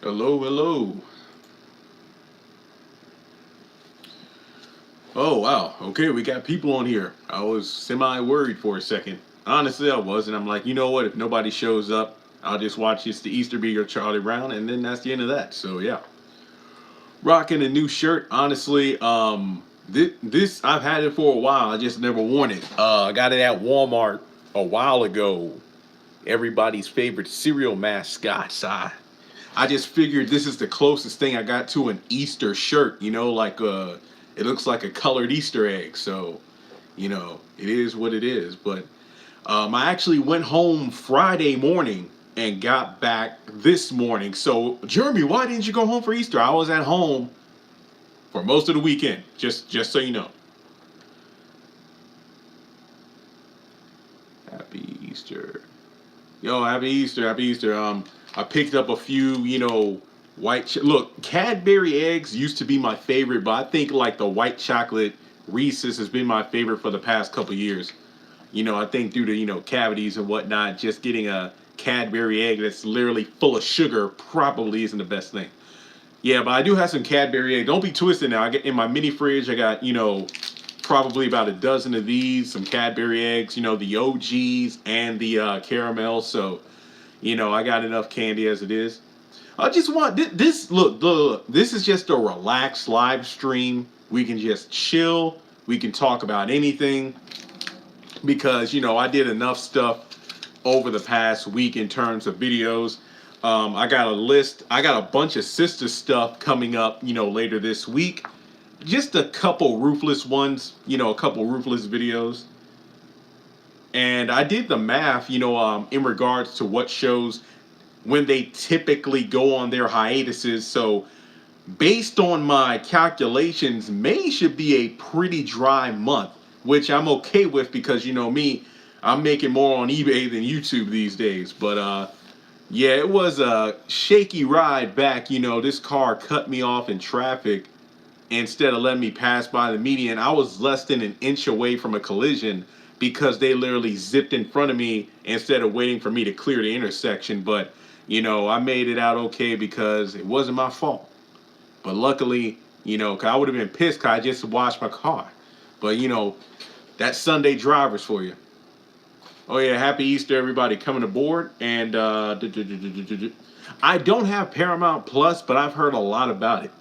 Hello, hello. Oh, wow. Okay, we got people on here. I was semi-worried for a second. Honestly, I was, and I'm like, you know what? If nobody shows up, I'll just watch It's the Easter Bee or Charlie Brown, and then that's the end of that. So yeah, rocking a new shirt. Honestly, this I've had it for a while. I just never worn it. I got it at Walmart a while ago. Everybody's favorite cereal mascot. So I just figured this is the closest thing I got to an Easter shirt. It looks like a colored Easter egg. So, it is what it is. But I actually went home Friday morning and got back this morning. So, Jeremy, why didn't you go home for Easter? I was at home for most of the weekend. Just so you know. Happy Easter. Yo, happy Easter, happy Easter. I picked up a few, look, Cadbury eggs used to be my favorite, but I think like the white chocolate Reese's has been my favorite for the past couple years. I think due to, cavities and whatnot, just getting a Cadbury egg that's literally full of sugar probably isn't the best thing. Yeah, but I do have some Cadbury egg. Don't be twisted now. I get in my mini fridge, I got, probably about a dozen of these, some Cadbury eggs, the OGs and the caramel. So, I got enough candy as it is. I just want this. Look, this is just a relaxed live stream. We can just chill. We can talk about anything because I did enough stuff over the past week in terms of videos. I got a list. I got a bunch of sister stuff coming up, later this week. Just a couple ruthless ones, a couple ruthless videos. And I did the math, in regards to what shows when they typically go on their hiatuses. So based on my calculations, May should be a pretty dry month, which I'm okay with because me, I'm making more on eBay than YouTube these days. But yeah, it was a shaky ride back. This car cut me off in traffic instead of letting me pass by the median. I was less than an inch away from a collision because they literally zipped in front of me instead of waiting for me to clear the intersection. But I made it out okay because it wasn't my fault. But luckily, 'cause I would have been pissed because I just washed my car. But that's Sunday drivers for you. Oh yeah, happy Easter everybody coming aboard. And I don't have Paramount Plus, but I've heard a lot about it.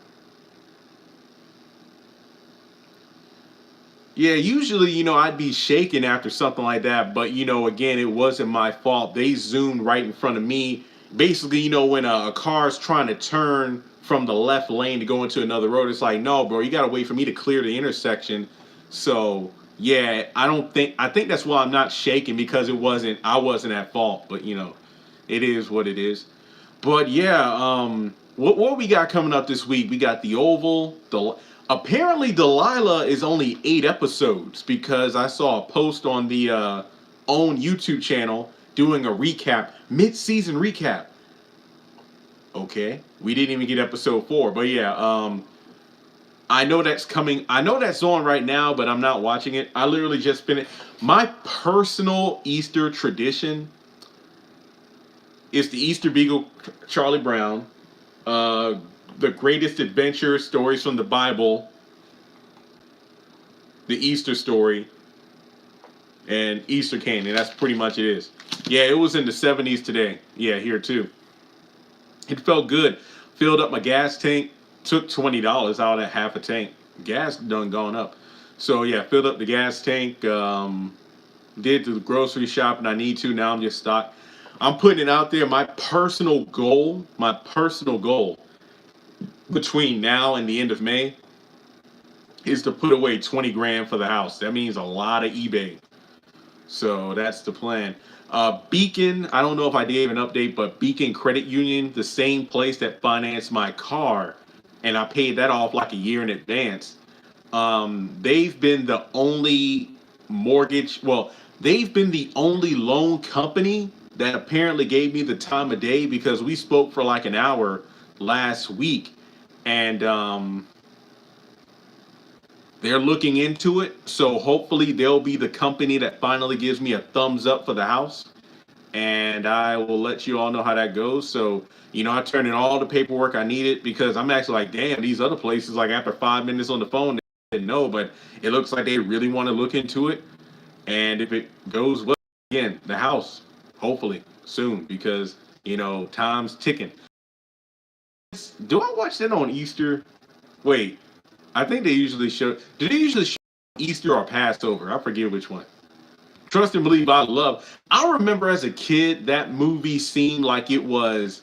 Yeah, usually, I'd be shaking after something like that, but again, it wasn't my fault. They zoomed right in front of me. Basically, when a car's trying to turn from the left lane to go into another road, it's like, no, bro, you gotta wait for me to clear the intersection. So yeah, I think that's why I'm not shaking because I wasn't at fault, but it is what it is. But yeah, what we got coming up this week? We got the Oval. Apparently Delilah is only 8 episodes because I saw a post on the own YouTube channel doing a recap, mid-season recap. Okay, we didn't even get episode 4, but yeah, I know that's coming. I know that's on right now, but I'm not watching it. I literally just finished. My personal Easter tradition is the Easter Beagle, Charlie Brown, uh, the greatest adventure stories from the Bible, the Easter story, and Easter candy. That's pretty much it is. Yeah, it was in the 70s today. Yeah, here too. It felt good. Filled up my gas tank. Took $20 out of half a tank. Gas done gone up. So yeah, filled up the gas tank. Did the grocery shopping I need to. Now I'm just stocked. I'm putting it out there. My personal goal between now and the end of May is to put away 20 grand for the house. That means a lot of eBay. So that's the plan. Beacon, I don't know if I gave an update, but Beacon Credit Union, the same place that financed my car, and I paid that off like a year in advance. They've been the only they've been the only loan company that apparently gave me the time of day because we spoke for like an hour last week, and they're looking into it. So hopefully they'll be the company that finally gives me a thumbs up for the house. and I will let you all know how that goes. So, I turned in all the paperwork I needed because I'm actually like, damn, these other places, like after 5 minutes on the phone, they didn't know, but it looks like they really want to look into it. And if it goes well, again, the house, hopefully soon, because, time's ticking. Do I watch that on Easter? Wait, I think they usually show, do they usually show Easter or Passover? I forget which one. Trust and Believe I Love. I remember as a kid, that movie seemed like it was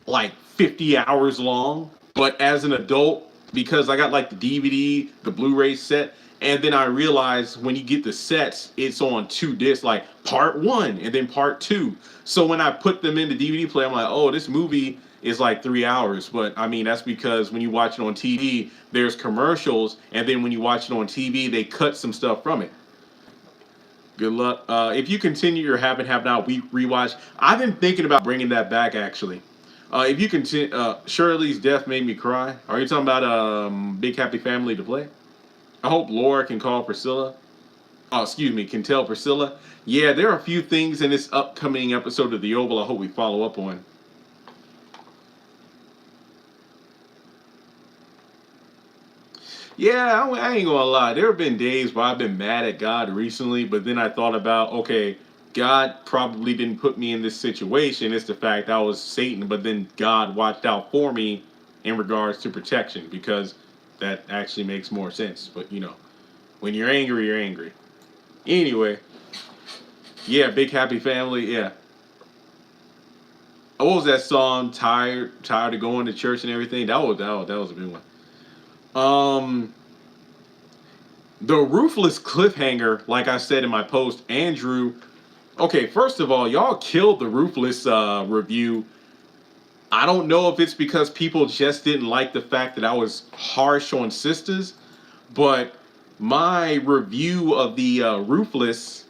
like 50 hours long. But as an adult, because I got like the DVD, the Blu-ray set, and then I realized when you get the sets, it's on two discs, like part one and then part two. So when I put them in the DVD player, I'm like, oh, this movie is like 3 hours. But I mean, that's because when you watch it on TV, there's commercials, and then when you watch it on TV, they cut some stuff from it. Good luck. If you continue your have not rewatch, I've been thinking about bringing that back actually. If you continue, Shirley's death made me cry. Are you talking about Big Happy Family to play? I hope Laura can call Priscilla. Oh, excuse me, can tell Priscilla. Yeah, there are a few things in this upcoming episode of The Oval I hope we follow up on. Yeah, I ain't gonna lie. There have been days where I've been mad at God recently, but then I thought about, okay, God probably didn't put me in this situation. It's the fact I was Satan, but then God watched out for me in regards to protection because that actually makes more sense. But when you're angry, you're angry. Anyway, yeah, Big Happy Family. Yeah. What was that song? Tired of going to church and everything. That was a big one. Um, The ruthless cliffhanger, like I said in my post, Andrew. Okay, first of all, y'all killed the ruthless review. I don't know if it's because people just didn't like the fact that I was harsh on sisters, but my review of the ruthless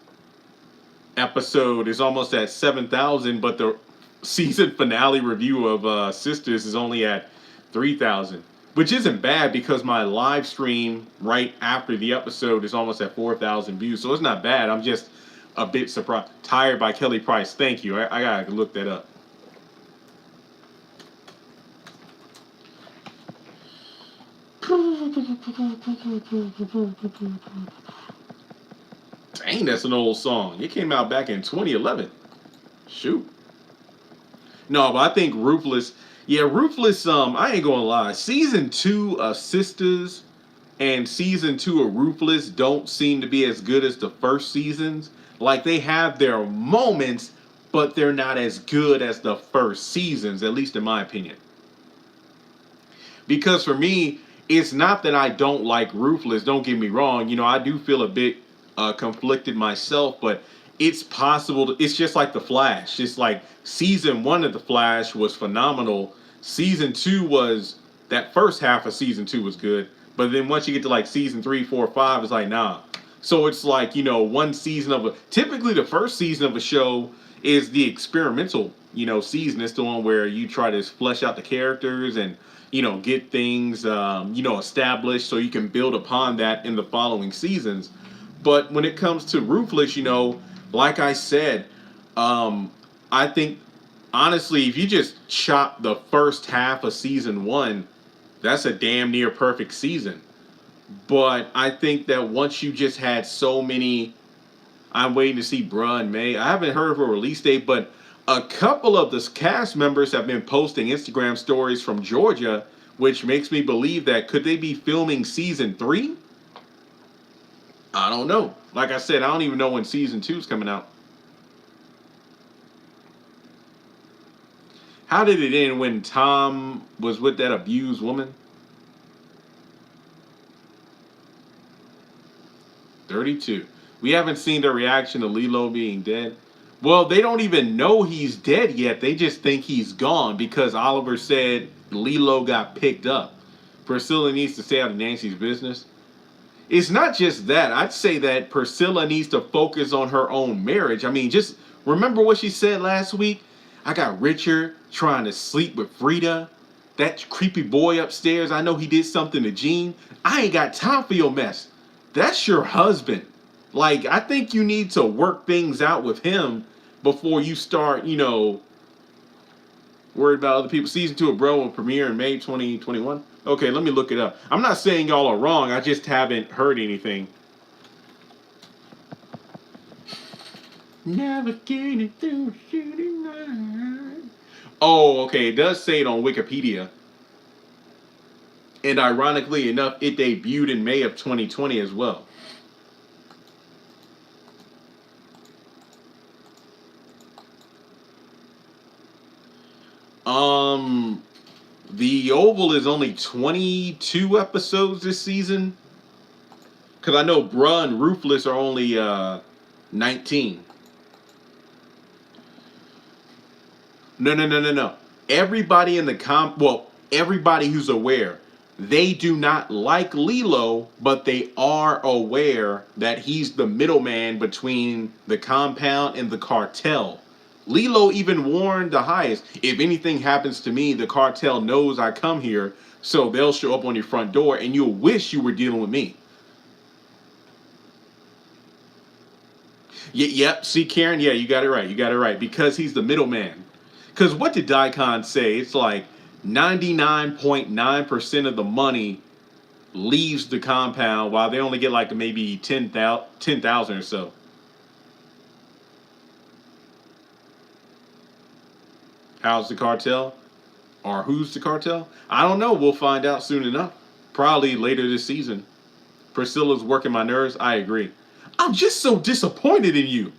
episode is almost at 7,000, but the season finale review of sisters is only at 3,000. Which isn't bad because my live stream right after the episode is almost at 4,000 views. So it's not bad. I'm just a bit surprised. Tired by Kelly Price. Thank you. I gotta look that up. Dang, that's an old song. It came out back in 2011. Shoot. No, but I think Ruthless. Yeah, Ruthless. I ain't gonna lie. Season 2 of Sisters and season 2 of Ruthless don't seem to be as good as the first seasons. Like they have their moments, but they're not as good as the first seasons, at least in my opinion. Because for me, it's not that I don't like Ruthless. Don't get me wrong. I do feel a bit conflicted myself, but it's possible. It's just like The Flash. It's like season 1 of The Flash was phenomenal. Season 2 was that first half of season 2 was good, but then once you get to like season 3, 4, 5, it's like nah. So it's like one season of a. Typically, the first season of a show is the experimental season. It's the one where you try to flesh out the characters and get things established so you can build upon that in the following seasons. But when it comes to Ruthless, like I said, I think honestly, if you just chop the first half of season 1, that's a damn near perfect season. But I think that once you just had so many, I'm waiting to see Bruh and May. I haven't heard of a release date, but a couple of the cast members have been posting Instagram stories from Georgia, which makes me believe that could they be filming season 3? I don't know. Like I said, I don't even know when season 2 is coming out. How did it end when Tom was with that abused woman? 32. We haven't seen the reaction to Lilo being dead. Well, they don't even know he's dead yet. They just think he's gone because Oliver said Lilo got picked up. Priscilla needs to stay out of Nancy's business. It's not just that. I'd say that Priscilla needs to focus on her own marriage. I mean, just remember what she said last week? I got Richard trying to sleep with Frida. That creepy boy upstairs, I know he did something to Jean. I ain't got time for your mess. That's your husband. Like, I think you need to work things out with him before you start, worried about other people. Season 2 of Bro will premiere in May 2021. Okay, let me look it up. I'm not saying y'all are wrong. I just haven't heard anything. Navigating through shooting night. Oh, okay. It does say it on Wikipedia. And ironically enough, it debuted in May of 2020 as well. The Oval is only 22 episodes this season. Because I know Bruh and Ruthless are only 19. No. Everybody in the everybody who's aware, they do not like Lilo, but they are aware that he's the middleman between the compound and the cartel. Lilo even warned the highest, if anything happens to me, the cartel knows I come here, so they'll show up on your front door and you'll wish you were dealing with me. Yep, see Karen, yeah, you got it right. Because he's the middleman. Because what did Daikon say? It's like 99.9% of the money leaves the compound while they only get like maybe 10,000 or so. How's the cartel? Or who's the cartel? I don't know. We'll find out soon enough. Probably later this season. Priscilla's working my nerves. I agree. I'm just so disappointed in you.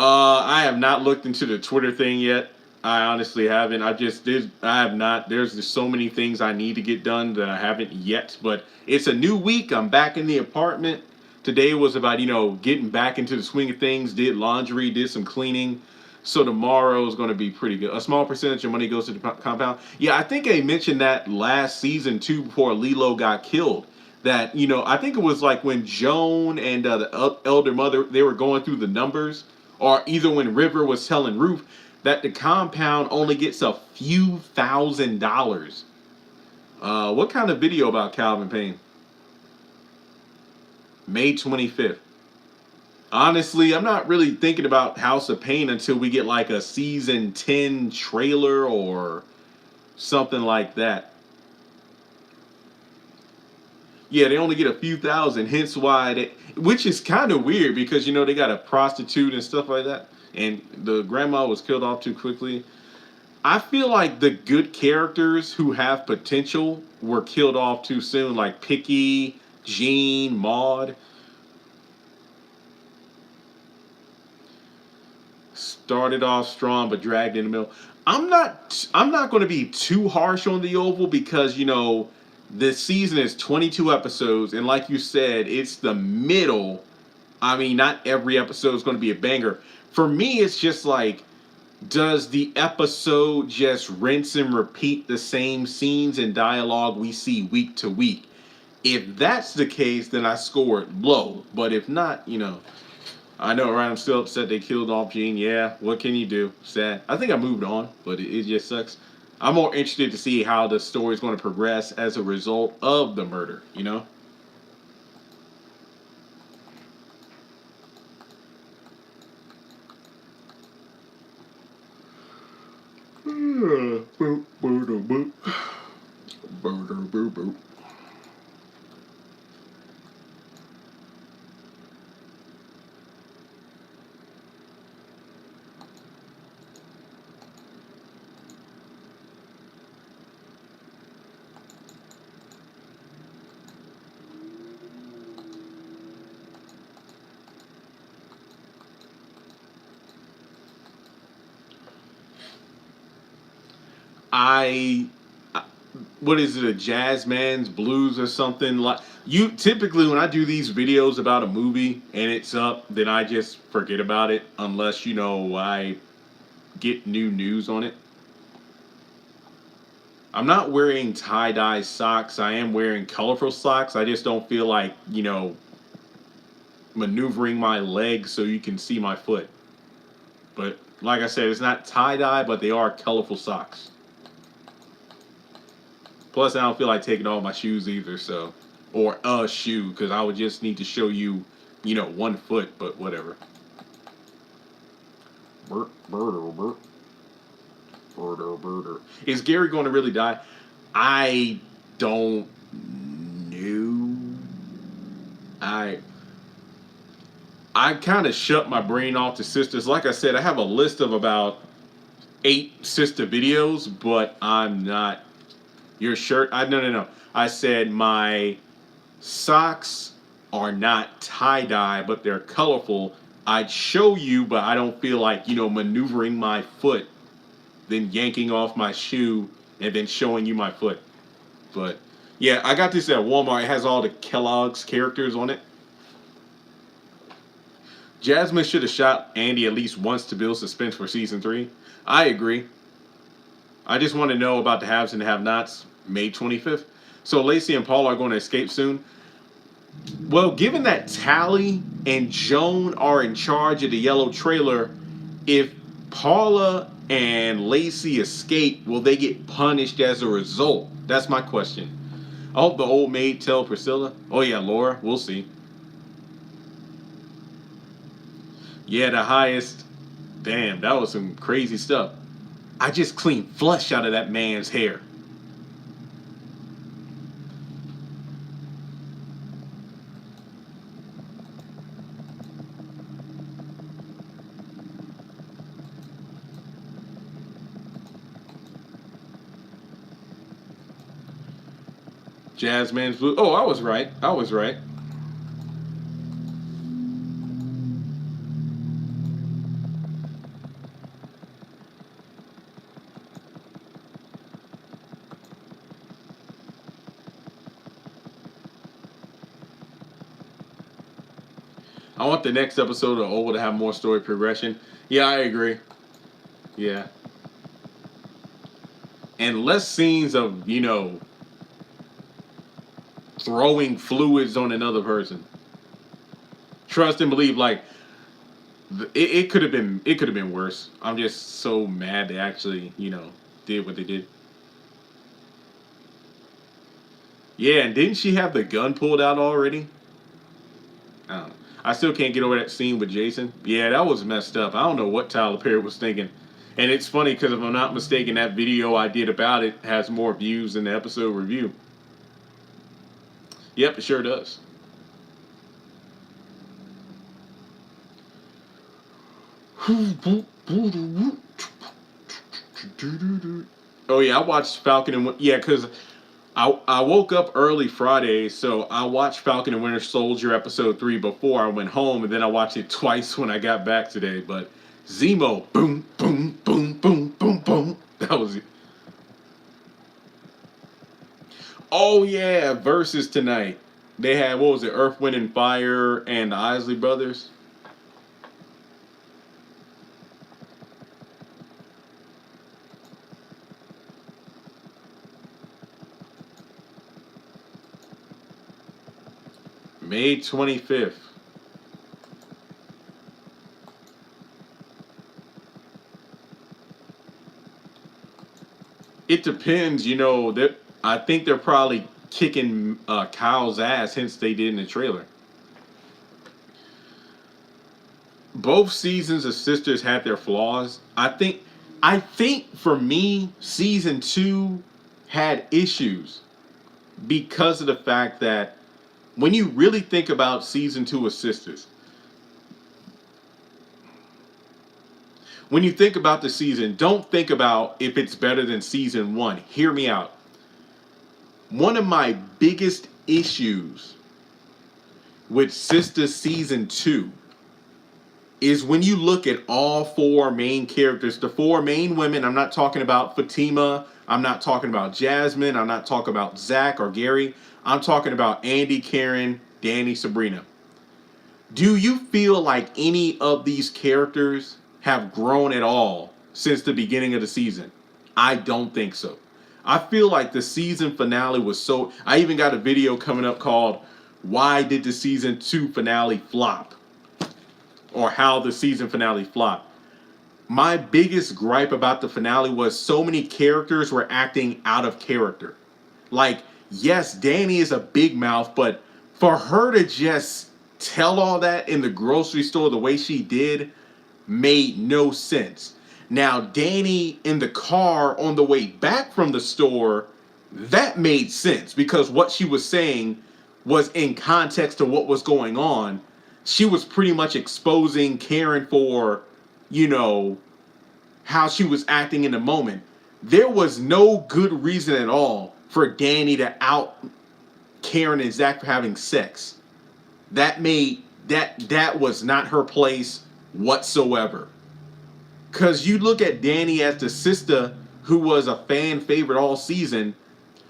I have not looked into the Twitter thing yet. I honestly haven't. I have not. There's just so many things I need to get done that I haven't yet. But it's a new week. I'm back in the apartment. Today was about, getting back into the swing of things. Did laundry, did some cleaning. So tomorrow is going to be pretty good. A small percentage of money goes to the compound. Yeah, I think I mentioned that last season too before Lilo got killed. That, I think it was like when Joan and the elder mother, they were going through the numbers. Or either when River was telling Ruth that the compound only gets a few $1,000s. What kind of video about Calvin Payne? May 25th. Honestly, I'm not really thinking about House of Pain until we get like a season 10 trailer or something like that. Yeah, they only get a few thousand, hence why which is kind of weird because they got a prostitute and stuff like that, and the grandma was killed off too quickly. I feel like the good characters who have potential were killed off too soon, like Picky, Jean, Maud. Started off strong but dragged in the middle. I'm not going to be too harsh on the Oval because this season is 22 episodes, and like you said, it's the middle. I mean, not every episode is going to be a banger. For me, it's just like, does the episode just rinse and repeat the same scenes and dialogue we see week to week? If that's the case, then I score it low. But if not, I know, right? I'm still upset they killed off Jean. Yeah, what can you do? Sad. I think I moved on, but it just sucks. I'm more interested to see how the story is going to progress as a result of the murder, I what is it, a jazz man's blues or something? Like, you typically, when I do these videos about a movie and it's up, then I just forget about it unless I get new news on it. I'm not wearing tie-dye socks. I am wearing colorful socks. I just don't feel like maneuvering my legs so you can see my foot. But like I said, it's not tie-dye, but they are colorful socks. Plus, I don't feel like taking off my shoes either, so or a shoe, because I would just need to show you, you know, 1 foot, but whatever. Is Gary going to really die? I don't know. I I kind of shut my brain off to sisters. Like I said, I have a list of about 8 sister videos, but I'm not. Your shirt? No. I said my socks are not tie dye, but they're colorful. I'd show you, but I don't feel like, you know, maneuvering my foot, then yanking off my shoe, and then showing you my foot. But yeah, I got this at Walmart. It has all the Kellogg's characters on it. Jasmine should have shot Andy at least once to build suspense for season 3. I agree. I just want to know about the haves and the have-nots. May 25th. So Lacey and Paul are going to escape soon. Well, given that Tally and Joan are in charge of the yellow trailer, if Paula and Lacey escape, will they get punished as a result? That's my question. I hope the old maid tell Priscilla. Oh yeah, Laura. We'll see. Yeah, the highest. Damn, that was some crazy stuff. I just cleaned flesh out of that man's hair. Jazzman's blue. Oh, I was right. I was right. I want the next episode of Oval to have more story progression. Yeah, I agree. Yeah. And less scenes of, you know, throwing fluids on another person. Trust and believe, like, it could have been worse. I'm just so mad they actually, you know, did what they did. Yeah, and didn't she have the gun pulled out already? I don't know. I still can't get over that scene with Jason. Yeah, that was messed up. I don't know what Tyler Perry was thinking. And it's funny because if I'm not mistaken, that video I did about it has more views than the episode review. Yep, it sure does. Oh yeah, I watched Falcon and yeah, because I woke up early Friday, so I watched Falcon and Winter Soldier episode 3 before I went home, and then I watched it twice when I got back today. But Zemo, boom, boom, boom, boom, boom, boom. That was it. Oh yeah, versus tonight. They had, what was it, Earth, Wind, and Fire and the Isley Brothers. May 25th. It depends, you know. That I think they're probably kicking Kyle's ass, hence they did in the trailer. Both seasons of Sisters had their flaws. I think for me, season 2 had issues because of the fact that when you really think about season 2 of Sisters, when you think about the season, don't think about if it's better than season 1. Hear me out. One of my biggest issues with Sisters season 2 is when you look at all 4 main characters, the 4 main women. I'm not talking about Fatima. I'm not talking about Jasmine. I'm not talking about Zach or Gary. I'm talking about Andy, Karen, Danny, Sabrina. Do you feel like any of these characters have grown at all since the beginning of the season? I don't think so. I feel like the season finale was so... I even got a video coming up called Why Did the Season 2 Finale Flop? Or how the season finale flopped. My biggest gripe about the finale was so many characters were acting out of character. Like, yes, Danny is a big mouth, but for her to just tell all that in the grocery store the way she did made no sense. Now, Danny in the car on the way back from the store, that made sense because what she was saying was in context to what was going on. She was pretty much exposing Karen for, you know, how she was acting in the moment. There was no good reason at all for Danny to out Karen and Zach for having sex. That was not her place whatsoever. Cause you look at Danny as the sister who was a fan favorite all season,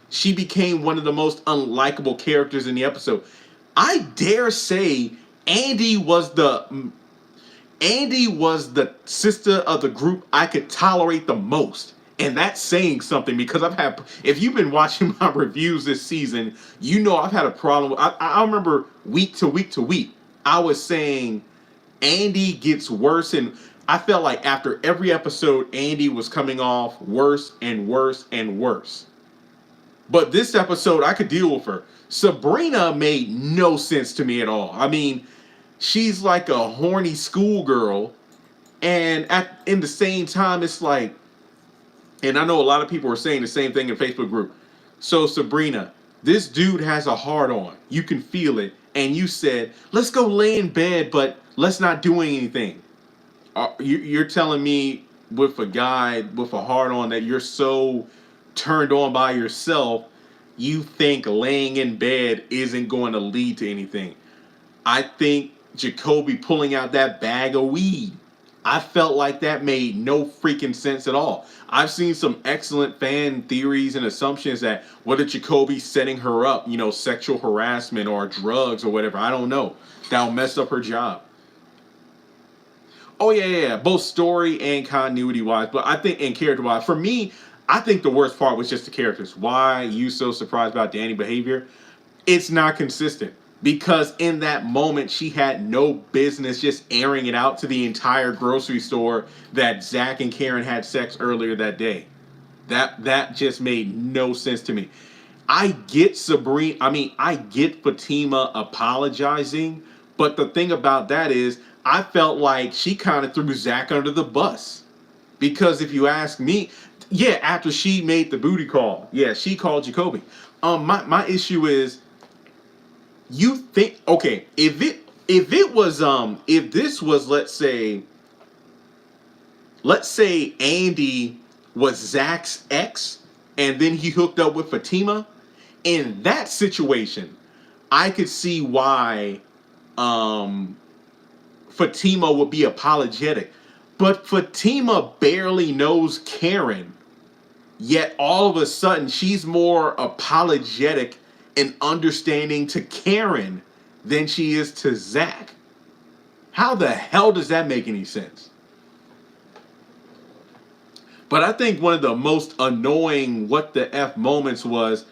she became one of the most unlikable characters in the episode. I dare say Andy was the sister of the group I could tolerate the most. And that's saying something because if you've been watching my reviews this season, you know I've had a problem. I remember week to week to week, I was saying Andy gets worse. And I felt like after every episode, Andy was coming off worse and worse and worse. But this episode, I could deal with her. Sabrina made no sense to me at all. I mean, she's like a horny schoolgirl, and in the same time, it's like, and I know a lot of people are saying the same thing in Facebook group. So Sabrina, this dude has a heart on. You can feel it, and you said, let's go lay in bed, but let's not do anything. You're telling me with a guy with a heart on that you're so turned on by yourself, you think laying in bed isn't going to lead to anything. I think Jacoby pulling out that bag of weed, I felt like that made no freaking sense at all. I've seen some excellent fan theories and assumptions that whether Jacoby's setting her up, sexual harassment or drugs or whatever, I don't know. That'll mess up her job. Oh yeah, both story and continuity wise, but I think and character wise, for me, I think the worst part was just the characters. Why are you so surprised about Danny's behavior? It's not consistent. Because in that moment, she had no business just airing it out to the entire grocery store that Zach and Karen had sex earlier that day. That just made no sense to me. I get Fatima apologizing, but the thing about that is, I felt like she kind of threw Zach under the bus. Because if you ask me, yeah, after she made the booty call, yeah, she called Jacoby. My issue is, you think, okay, if this was, let's say Andy was Zach's ex and then he hooked up with Fatima, in that situation I could see why Fatima would be apologetic. But Fatima barely knows Karen, yet all of a sudden she's more apologetic and understanding to Karen than she is to Zach. How the hell does that make any sense? But I think one of the most annoying what the F moments was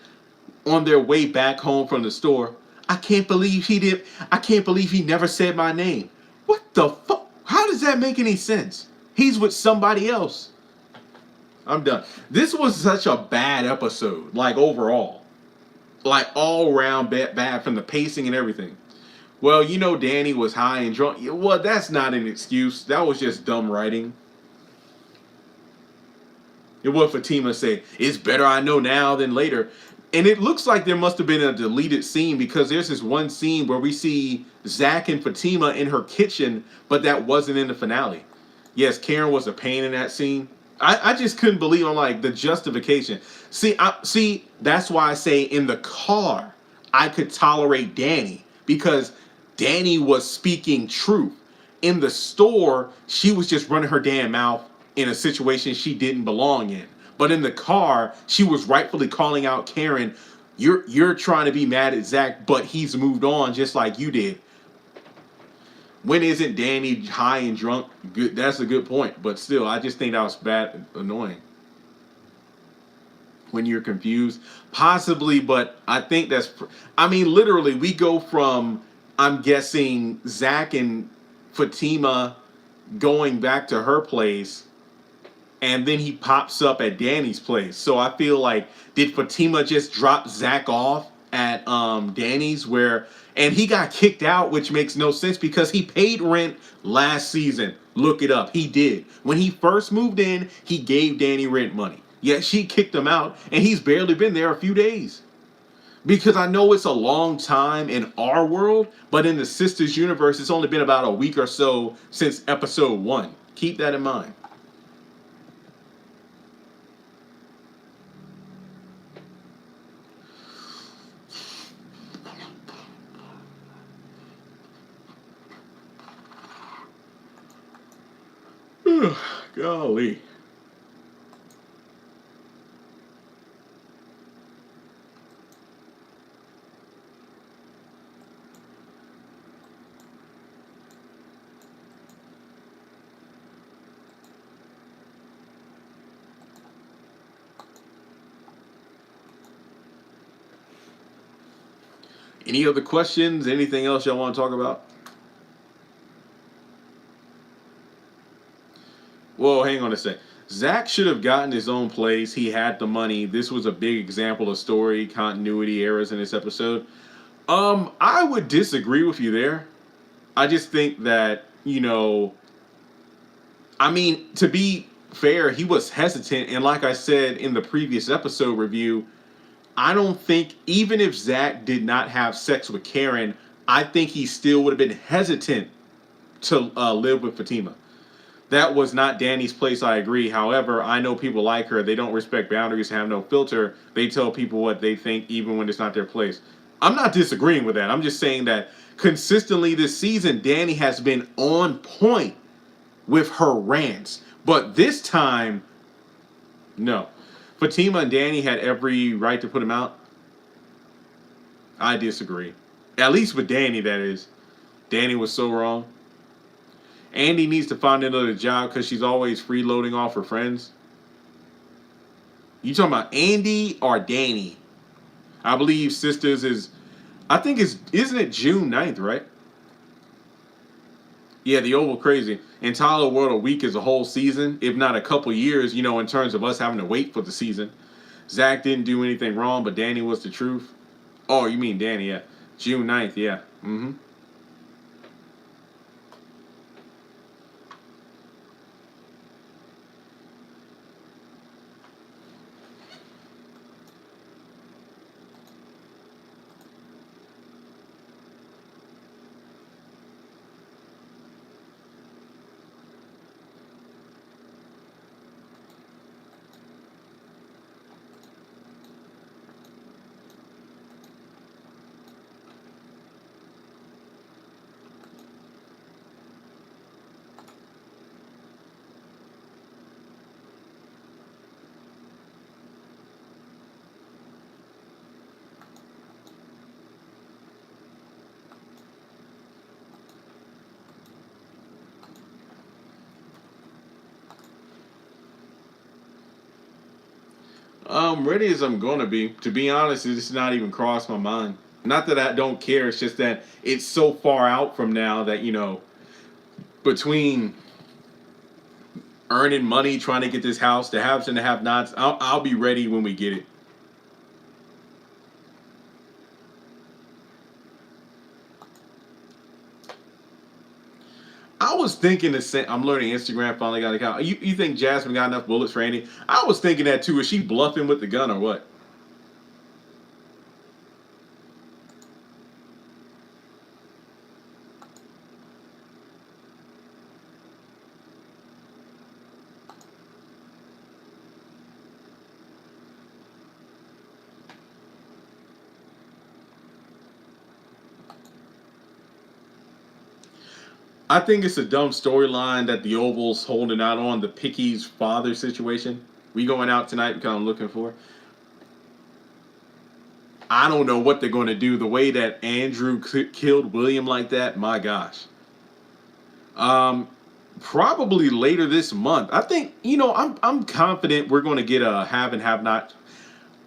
on their way back home from the store. I can't believe he never said my name. What the fuck? How does that make any sense? He's with somebody else. I'm done. This was such a bad episode, like overall. Like all around bad from the pacing and everything. Well, Danny was high and drunk. Well, that's not an excuse. That was just dumb writing. And what Fatima said, it's better I know now than later. And it looks like there must have been a deleted scene because there's this one scene where we see Zach and Fatima in her kitchen, but that wasn't in the finale. Yes, Karen was a pain in that scene. I just couldn't believe the justification. See, that's why I say in the car, I could tolerate Danny because Danny was speaking truth. In the store, she was just running her damn mouth in a situation she didn't belong in. But in the car, she was rightfully calling out Karen, you're trying to be mad at Zach, but he's moved on just like you did. When isn't Danny high and drunk? Good, that's a good point. But still, I just think that was bad, annoying. When you're confused, possibly, but I think literally, we go from, I'm guessing, Zach and Fatima going back to her place and then he pops up at Danny's place. So I feel like, did Fatima just drop Zach off at Danny's where, and he got kicked out, which makes no sense because he paid rent last season. Look it up. He did. When he first moved in, he gave Danny rent money. Yet she kicked him out, and he's barely been there a few days. Because I know it's a long time in our world, but in the Sisters universe, it's only been about a week or so since episode 1. Keep that in mind. Golly. Any other questions? Anything else y'all want to talk about? Well, hang on a sec. Zach should have gotten his own place. He had the money. This was a big example of story continuity errors in this episode. I would disagree with you there. I just think that, I mean, to be fair, he was hesitant. And like I said in the previous episode review, I don't think, even if Zach did not have sex with Karen, I think he still would have been hesitant to live with Fatima. That was not Danny's place, I agree. However, I know people like her. They don't respect boundaries, have no filter. They tell people what they think even when it's not their place. I'm not disagreeing with that. I'm just saying that consistently this season, Danny has been on point with her rants. But this time, no. Fatima and Danny had every right to put him out. I disagree. At least with Danny, that is. Danny was so wrong. Andy needs to find another job because she's always freeloading off her friends. You talking about Andy or Danny? I believe Sisters is, I think isn't it June 9th, right? Yeah, the Oval Crazy. And Tyler World a week is a whole season, if not a couple years, in terms of us having to wait for the season. Zach didn't do anything wrong, but Danny was the truth. Oh, you mean Danny, yeah. June 9th, yeah. Mm-hmm. Ready as I'm gonna be. To be honest, it's not even crossed my mind. Not that I don't care. It's just that it's so far out from now that between earning money, trying to get this house, the haves and the have-nots, I'll be ready when we get it. I was thinking the same. I'm learning Instagram finally got an account. You think Jasmine got enough bullets for Andy? I was thinking that too. Is she bluffing with the gun or what? I think it's a dumb storyline that the Oval's holding out on the Picky's father situation. We going out tonight because I'm looking for. I don't know what they're going to do. The way that Andrew killed William like that, my gosh. Probably later this month. I think I'm confident we're going to get a have and have not.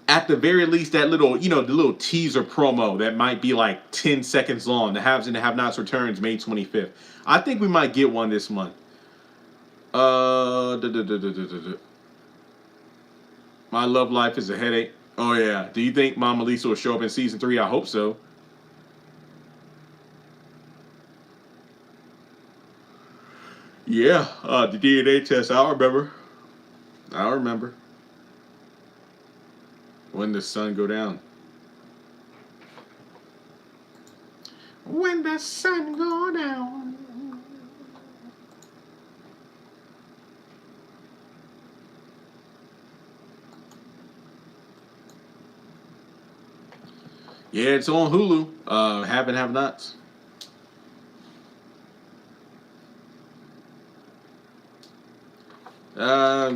At the very least, that little the little teaser promo that might be like 10 seconds long. The haves and the have nots returns May 25th. I think we might get one this month. My love life is a headache. Oh yeah. Do you think Mama Lisa will show up in season 3? I hope so. Yeah. The DNA test. I remember. I remember. When the sun go down. When the sun go down. Yeah, it's on Hulu. Have and have nots.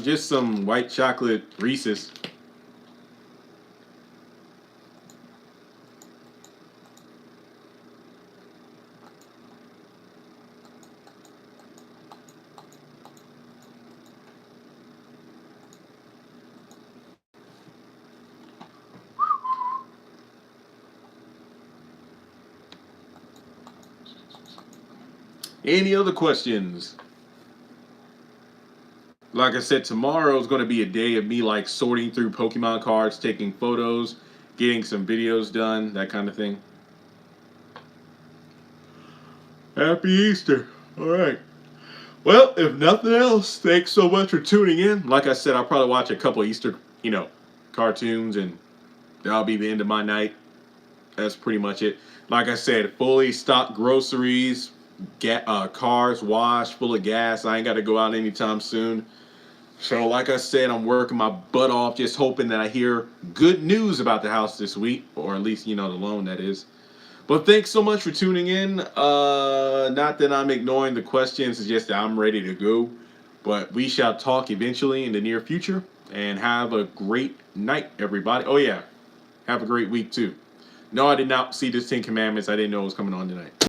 Just some white chocolate Reese's. Any other questions? Like I said, tomorrow is going to be a day of me like sorting through Pokemon cards, taking photos, getting some videos done, that kind of thing. Happy Easter. All right. Well, if nothing else, thanks so much for tuning in. Like I said, I'll probably watch a couple Easter, cartoons, and that'll be the end of my night. That's pretty much it. Like I said, fully stocked groceries, cars washed, full of gas. I ain't got to go out anytime soon. So, like I said, I'm working my butt off, just hoping that I hear good news about the house this week, or at least, the loan, that is. But thanks so much for tuning in. Not that I'm ignoring the questions, it's just that I'm ready to go. But we shall talk eventually in the near future. And have a great night, everybody. Oh, yeah. Have a great week, too. No, I did not see the 10 Commandments. I didn't know it was coming on tonight.